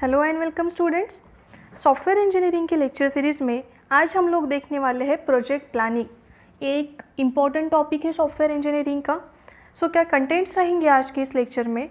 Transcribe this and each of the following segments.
Hello and welcome students. Software engineering के lecture series में आज हम लोग देखने वाले हैं प्रोजेक्ट प्लानिंग। एक इम्पॉर्टेंट टॉपिक है सॉफ्टवेयर इंजीनियरिंग का। क्या कंटेंट्स रहेंगे आज के इस लेक्चर में?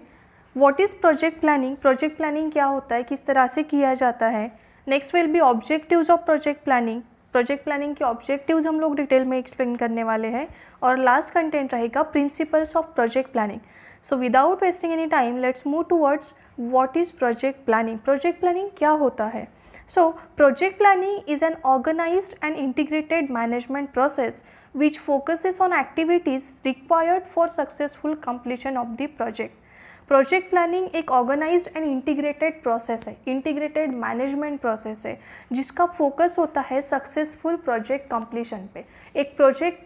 What is project planning, project planning क्या होता है, किस तरह से किया जाता है। Next will be objectives of project planning, project planning के ऑब्जेक्टिव्स हम लोग डिटेल में एक्सप्लेन करने वाले हैं। और लास्ट कंटेंट रहेगा principles of project planning. So without wasting any time let's move towards what is project planning. Project planning क्या होता है? So, project planning is an organized and integrated management process which focuses on activities required for successful completion of the project. Project planning एक organised and integrated process है, integrated management process है जिसका focus होता है successful project completion पे। एक project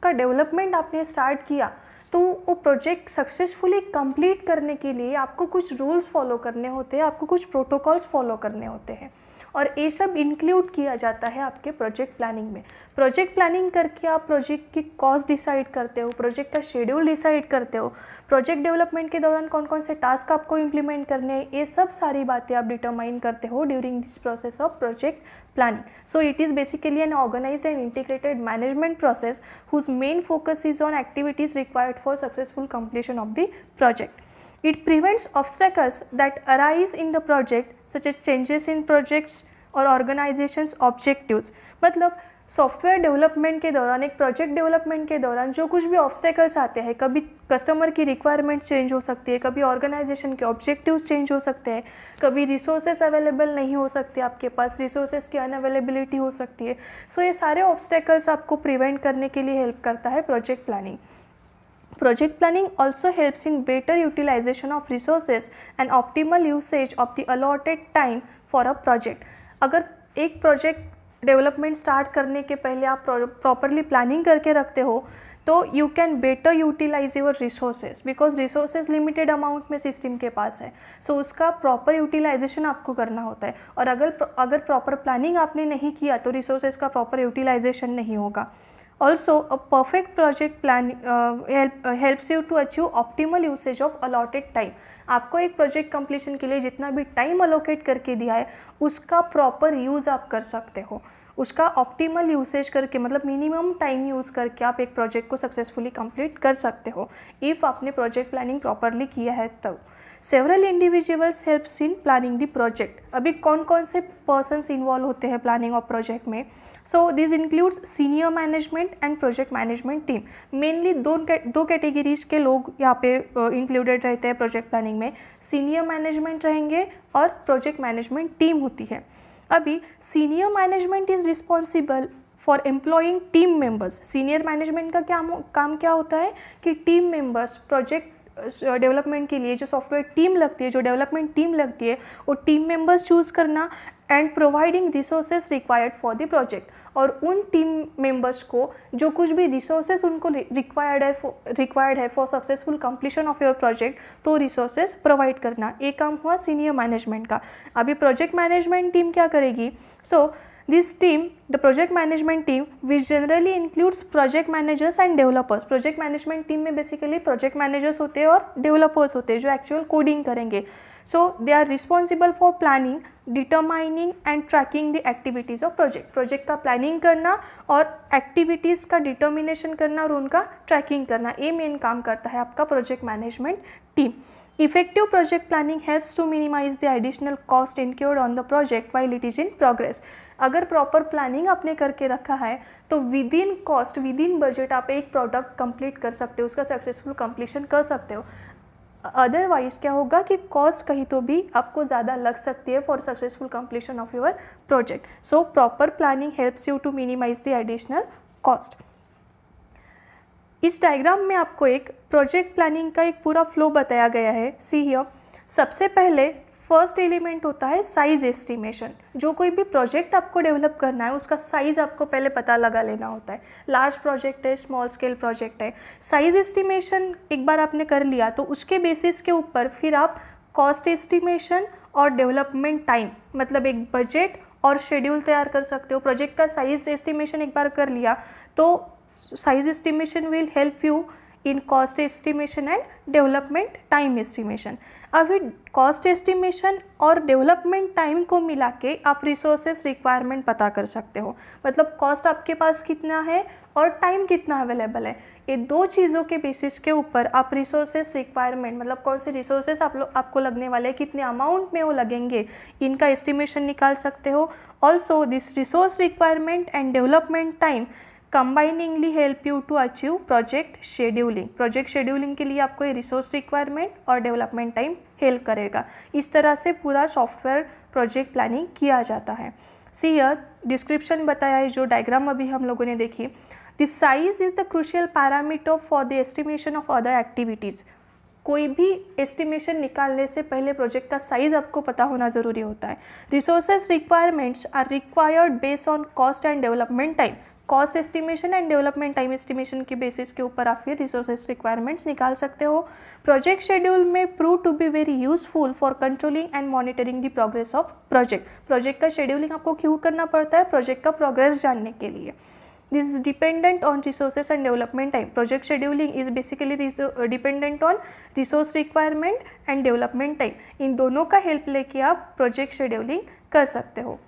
का development आपने स्टार्ट किया तो वो प्रोजेक्ट सक्सेसफुली कंप्लीट करने के लिए आपको कुछ रूल्स फॉलो करने होते हैं, आपको कुछ प्रोटोकॉल्स फॉलो करने होते हैं और ये सब इंक्लूड किया जाता है आपके प्रोजेक्ट प्लानिंग में। प्रोजेक्ट प्लानिंग करके आप प्रोजेक्ट की कॉस्ट डिसाइड करते हो, प्रोजेक्ट का शेड्यूल डिसाइड करते हो, प्रोजेक्ट डेवलपमेंट के दौरान कौन कौन से टास्क आपको इम्प्लीमेंट करने हैं, ये सब सारी बातें आप डिटरमाइन करते हो during this process of project planning. So it is basically an organised and integrated management process whose main focus is on activities required for successful completion of the project. It prevents obstacles that arise in the project such as changes in projects और organizations objectives। मतलब software development के दौरान, एक project development के दौरान जो कुछ भी ऑब्स्टेकल्स आते हैं, कभी कस्टमर की रिक्वायरमेंट चेंज हो सकती है, कभी ऑर्गेनाइजेशन के ऑब्जेक्टिव्स चेंज हो सकते हैं, कभी रिसोर्सेस अवेलेबल नहीं हो सकते, आपके पास रिसोर्सेस की अनअवेलेबिलिटी हो सकती है। सो ये सारे ऑब्स्टेकल्स आपको प्रिवेंट करने के लिए हेल्प करता है project planning. Project planning also helps in better utilization of resources and optimal usage of the allotted time for a project। अगर एक प्रोजेक्ट डेवलपमेंट स्टार्ट करने के पहले आप प्रॉपरली प्लानिंग करके रखते हो तो you can better utilise your resources, because resources limited amount में सिस्टम के पास है। सो उसका प्रॉपर यूटिलाइजेशन आपको करना होता है और अगर प्रॉपर प्लानिंग आपने नहीं किया तो रिसोर्सेज का प्रॉपर यूटिलाइजेशन नहीं होगा। Also, a perfect project plan helps you to achieve optimal usage of allotted time। आपको एक प्रोजेक्ट कंप्लीशन के लिए जितना भी टाइम अलोकेट करके दिया है उसका प्रॉपर यूज़ आप कर सकते हो, उसका ऑप्टिमल यूसेज करके, मतलब मिनिमम टाइम यूज़ करके आप एक प्रोजेक्ट को सक्सेसफुली कंप्लीट कर सकते हो इफ़ आपने प्रोजेक्ट प्लानिंग प्रॉपरली किया है तब। Several individuals helps in planning the project. अभी कौन कौन से पर्सन्स इन्वॉल्व होते हैं प्लानिंग ऑफ प्रोजेक्ट में? So this includes senior management and project management team. Mainly दो कैटेगरीज के लोग यहाँ पे इंक्लूडेड रहते हैं प्रोजेक्ट प्लानिंग में। सीनियर मैनेजमेंट रहेंगे और प्रोजेक्ट मैनेजमेंट टीम होती है। अभी senior management is responsible for employing team members. Senior management का काम क्या होता है कि टीम मेंबर्स, प्रोजेक्ट डेवलपमेंट के लिए जो सॉफ्टवेयर टीम लगती है, जो डेवलपमेंट टीम लगती है, वो टीम मेंबर्स चूज़ करना and providing resources required for the project. और उन टीम मेंबर्स को जो कुछ भी रिसोर्सेज उनको रिक्वायर्ड है for successful completion of your project, तो रिसोर्सेज प्रोवाइड करना, ये काम हुआ सीनियर मैनेजमेंट का। अभी प्रोजेक्ट मैनेजमेंट टीम क्या करेगी? सो this team, the project management team, which generally includes project managers and developers। project management team में basically project managers होते हैं और developers होते हैं जो actual coding करेंगे। so they are responsible for planning, determining and tracking the activities of project। project का planning करना और activities का determination करना और उनका tracking करना, ये main काम करता है आपका project management team। Effective project planning helps to minimize the additional cost incurred on the project while it is in progress। अगर प्रॉपर प्लानिंग आपने करके रखा है तो with in cost, with in budget आप एक प्रोडक्ट कंप्लीट कर सकते हो, उसका सक्सेसफुल कंप्लीशन कर सकते हो। अदरवाइज क्या होगा कि कॉस्ट कहीं तो भी आपको ज़्यादा लग सकती है for successful completion of your project. So proper planning helps you to minimise the additional cost. इस डायग्राम में आपको एक प्रोजेक्ट प्लानिंग का एक पूरा फ्लो बताया गया है। सी हियर, सबसे पहले फर्स्ट एलिमेंट होता है साइज एस्टिमेशन। जो कोई भी प्रोजेक्ट आपको डेवलप करना है उसका साइज़ आपको पहले पता लगा लेना होता है। लार्ज प्रोजेक्ट है, स्मॉल स्केल प्रोजेक्ट है, साइज एस्टिमेशन एक बार आपने कर लिया तो उसके बेसिस के ऊपर फिर आप कॉस्ट एस्टिमेशन और डेवलपमेंट टाइम, मतलब एक बजट और शेड्यूल तैयार कर सकते हो। प्रोजेक्ट का साइज एस्टिमेशन एक बार कर लिया तो size estimation will help you in cost estimation and development time estimation। अभी कॉस्ट एस्टिमेशन और डेवलपमेंट टाइम को मिला के आप रिसोर्सेस रिक्वायरमेंट पता कर सकते हो, मतलब कॉस्ट आपके पास कितना है और टाइम कितना अवेलेबल है। ये दो चीज़ों के बेसिस के ऊपर आप रिसोर्सेस रिक्वायरमेंट, मतलब कौन से रिसोर्सेस आपको लगने वाले हैं, कितने अमाउंट में वो लगेंगे, इनका एस्टिमेशन निकाल सकते हो। Also this resource requirement and development time combiningly help you to achieve project scheduling. Project scheduling के लिए आपको ये रिसोर्स रिक्वायरमेंट और डेवलपमेंट टाइम हेल्प करेगा। इस तरह से पूरा सॉफ्टवेयर प्रोजेक्ट प्लानिंग किया जाता है। सी हियर डिस्क्रिप्शन बताया है, जो डायग्राम अभी हम लोगों ने देखी। The size is the crucial parameter for the estimation of other activities. कोई भी एस्टिमेशन निकालने से पहले प्रोजेक्ट का साइज आपको पता होना ज़रूरी होता है। Resources requirements are required based on cost and development time. Cost estimation and development time estimation के बेसिस के ऊपर आप फिर रिसोर्सेज रिक्वायरमेंट्स निकाल सकते हो। प्रोजेक्ट शेड्यूल में prove to be very useful for controlling and monitoring the progress of project. Project का शेड्यूलिंग आपको क्यों करना पड़ता है? प्रोजेक्ट का प्रोग्रेस जानने के लिए। This is dependent on resources and development time. Project scheduling is basically dependent on resource requirement and development time. इन दोनों का हेल्प लेके आप प्रोजेक्ट शेड्यूलिंग कर सकते हो।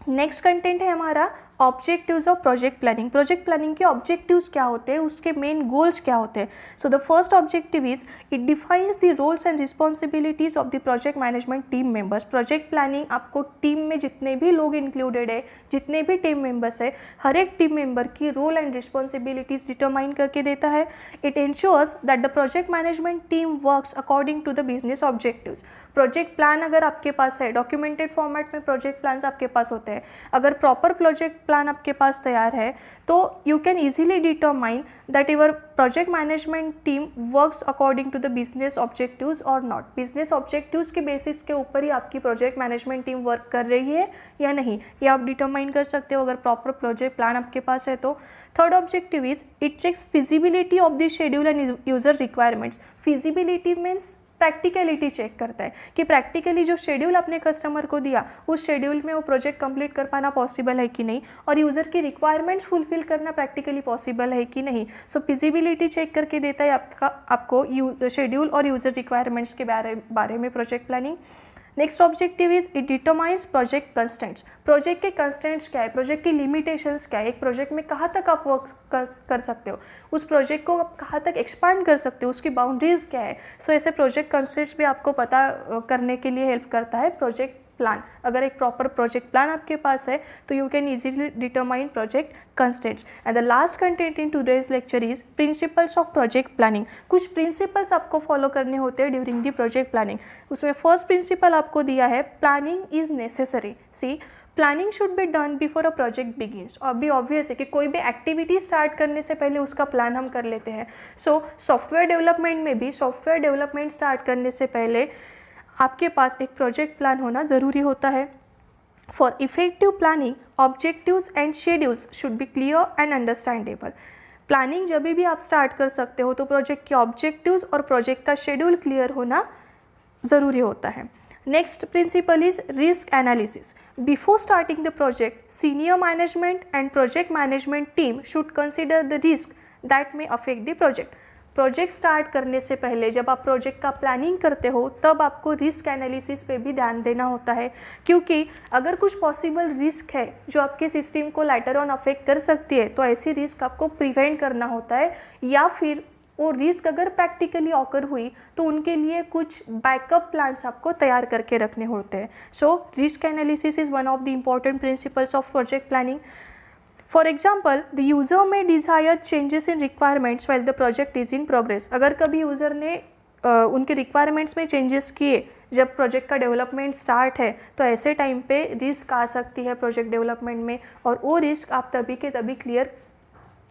नेक्स्ट कंटेंट है हमारा objectives of project planning. Project planning के ऑब्जेक्टिव्स क्या होते हैं, उसके मेन गोल्स क्या होते हैं। So the first objective is it defines the roles and responsibilities of the project management team members. Project planning आपको टीम में जितने भी लोग इंक्लूडेड है, जितने भी टीम मेंबर्स है, हर एक टीम मेंबर की रोल एंड रिस्पॉन्सिबिलिटीज डिटरमाइन करके देता है। It ensures that the project management team works according to the business objectives. Project plan अगर आपके पास है, डॉक्यूमेंटेड फॉर्मेट में प्रोजेक्ट प्लान्स आपके पास होते हैं, अगर प्रॉपर प्रोजेक्ट प्लान आपके पास तैयार है तो you can easily determine that your project management team works according to the business objectives और नॉट। बिजनेस ऑब्जेक्टिव्स के बेसिस के ऊपर ही आपकी प्रोजेक्ट मैनेजमेंट टीम वर्क कर रही है या नहीं, ये आप डिटरमाइन कर सकते हो अगर प्रॉपर प्रोजेक्ट प्लान आपके पास है तो। Third objective is it checks feasibility of the schedule and user requirements. Feasibility means practicality check करता है कि प्रैक्टिकली जो शेड्यूल अपने कस्टमर को दिया उस शेड्यूल में वो प्रोजेक्ट कंप्लीट कर पाना पॉसिबल है कि नहीं, और यूज़र की रिक्वायरमेंट्स फुलफिल करना प्रैक्टिकली पॉसिबल है कि नहीं। सो फिजिबिलिटी चेक करके देता है आपको शेड्यूल और यूज़र रिक्वायरमेंट्स के बारे में project planning. Next objective is it determines project constants. Project के कंस्टेंट्स क्या है, प्रोजेक्ट की लिमिटेशंस क्या है, एक प्रोजेक्ट में कहाँ तक आप वर्क कर सकते हो, उस प्रोजेक्ट को आप कहाँ तक एक्सपांड कर सकते हो, उसकी बाउंड्रीज क्या है। सो ऐसे प्रोजेक्ट कंस्टेंट्स भी आपको पता करने के लिए हेल्प करता है प्रोजेक्ट प्लान। अगर एक प्रॉपर प्रोजेक्ट प्लान आपके पास है तो you can easily determine project constants. And the last content in today's lecture is principles of project planning. कुछ प्रिंसिपल्स आपको फॉलो करने होते हैं ड्यूरिंग दी प्रोजेक्ट प्लानिंग। उसमें फर्स्ट प्रिंसिपल आपको दिया है planning is necessary. See planning should be done before a project begins. अभी ऑब्वियस है कि कोई भी एक्टिविटी स्टार्ट करने से पहले उसका प्लान हम कर लेते हैं। सो सॉफ्टवेयर डेवलपमेंट में भी सॉफ्टवेयर डेवलपमेंट स्टार्ट करने से पहले आपके पास एक प्रोजेक्ट प्लान होना ज़रूरी होता है। For effective planning objectives and schedules should be clear and understandable. Planning जब भी आप स्टार्ट कर सकते हो तो प्रोजेक्ट के ऑब्जेक्टिव्स और प्रोजेक्ट का शेड्यूल क्लियर होना ज़रूरी होता है। Next principle is risk analysis. Before starting the project senior management and project management team should consider the risk that may affect the project. Project start करने से पहले जब आप प्रोजेक्ट का प्लानिंग करते हो तब आपको रिस्क एनालिसिस पे भी ध्यान देना होता है, क्योंकि अगर कुछ पॉसिबल रिस्क है जो आपके सिस्टम को लेटर ऑन अफेक्ट कर सकती है तो ऐसी रिस्क आपको प्रिवेंट करना होता है, या फिर वो रिस्क अगर प्रैक्टिकली ऑकर हुई तो उनके लिए कुछ बैकअप प्लान्स आपको तैयार करके रखने होते हैं। So risk analysis is one of the important principles of project planning. For example, the user may desire changes in requirements while the project is in progress. अगर कभी यूज़र ने उनके रिक्वायरमेंट्स में चेंजेस किए जब प्रोजेक्ट का development start है तो ऐसे टाइम पे रिस्क आ सकती है प्रोजेक्ट डेवलपमेंट में, और वो रिस्क आप तभी के तभी क्लियर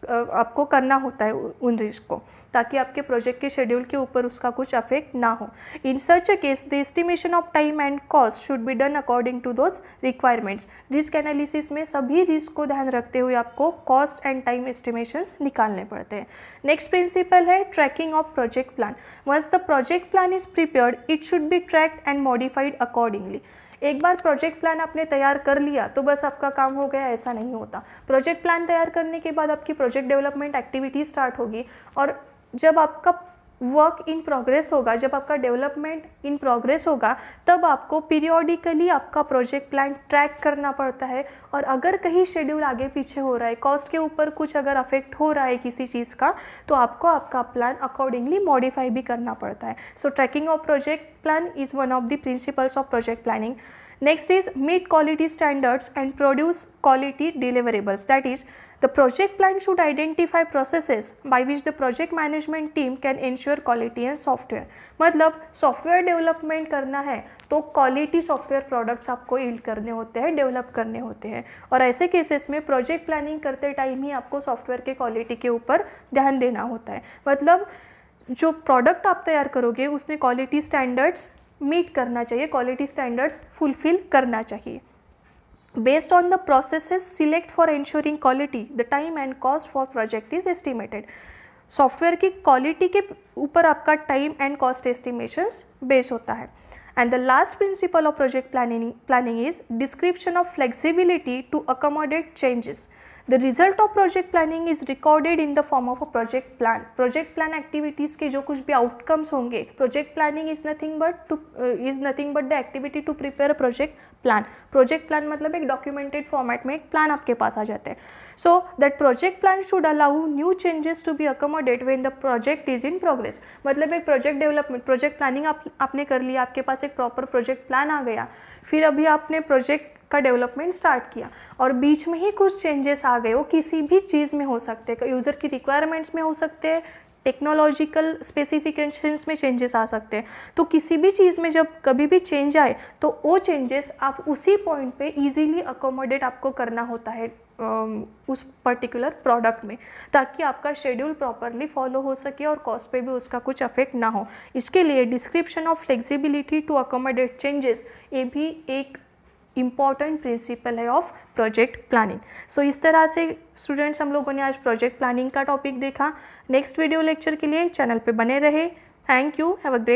आपको करना होता है उन रिस्क को, ताकि आपके प्रोजेक्ट के शेड्यूल के ऊपर उसका कुछ अफेक्ट ना हो। In such a case the estimation of time and cost should be done according to those requirements. Risk analysis में सभी रिस्क को ध्यान रखते हुए आपको कॉस्ट एंड टाइम एस्टिमेशंस निकालने पड़ते हैं। नेक्स्ट प्रिंसिपल है tracking of project plan. Once the project plan is prepared it should be tracked and modified accordingly. एक बार प्रोजेक्ट प्लान आपने तैयार कर लिया तो बस आपका काम हो गया, ऐसा नहीं होता। प्रोजेक्ट प्लान तैयार करने के बाद आपकी प्रोजेक्ट डेवलपमेंट एक्टिविटी स्टार्ट होगी, और जब आपका वर्क इन प्रोग्रेस होगा, जब आपका डेवलपमेंट इन प्रोग्रेस होगा, तब आपको पीरियोडिकली आपका प्रोजेक्ट प्लान ट्रैक करना पड़ता है। और अगर कहीं शेड्यूल आगे पीछे हो रहा है, कॉस्ट के ऊपर कुछ अगर अफेक्ट हो रहा है किसी चीज़ का, तो आपको आपका प्लान अकॉर्डिंगली मॉडिफाई भी करना पड़ता है। So tracking of project plan is one of the principles of project planning. Next is meet quality standards and produce quality deliverables. That is, the project plan should identify processes by which the project management team can ensure quality and software. मतलब software development करना है तो quality software products आपको yield करने होते हैं, develop करने होते हैं। और ऐसे केसेस में प्रोजेक्ट प्लानिंग करते टाइम ही आपको सॉफ्टवेयर के क्वालिटी के ऊपर ध्यान देना होता है। मतलब जो प्रोडक्ट आप तैयार करोगे उसने क्वालिटी स्टैंडर्ड्स मीट करना चाहिए, क्वालिटी स्टैंडर्ड्स फुलफिल करना चाहिए। Based on the processes select for ensuring quality, the time and cost for project is estimated. Software की क्वालिटी के ऊपर आपका time and cost estimations base होता है। And the last principle of project planning is description of flexibility to accommodate changes. The result of project planning is recorded in the form of a project plan. Project plan activities के जो कुछ भी outcomes होंगे, project planning is nothing but the activity to prepare a project plan. Project plan मतलब एक documented format में एक plan आपके पास आ जाता है. So that project plan should allow new changes to be accommodated when the project is in progress. मतलब एक project development, project planning आपने कर लिया, आपके पास एक प्रॉपर प्रोजेक्ट प्लान आ गया, फिर अभी आपने प्रोजेक्ट का डेवलपमेंट स्टार्ट किया और बीच में ही कुछ चेंजेस आ गए, वो किसी भी चीज़ में हो सकते हैं, यूज़र की रिक्वायरमेंट्स में हो सकते हैं, टेक्नोलॉजिकल स्पेसिफिकेशंस में चेंजेस आ सकते हैं। तो किसी भी चीज़ में जब कभी भी चेंज आए तो वो चेंजेस आप उसी पॉइंट पे इजीली अकोमोडेट आपको करना होता है उस पर्टिकुलर प्रोडक्ट में, ताकि आपका शेड्यूल प्रॉपरली फॉलो हो सके और कॉस्ट पे भी उसका कुछ अफेक्ट ना हो। इसके लिए description of flexibility to accommodate changes, ये भी एक इम्पॉर्टेंट प्रिंसिपल है ऑफ प्रोजेक्ट प्लानिंग। सो इस तरह से स्टूडेंट्स हम लोगों ने आज प्रोजेक्ट प्लानिंग का टॉपिक देखा। नेक्स्ट वीडियो लेक्चर के लिए चैनल पे बने रहे। Thank you, have a great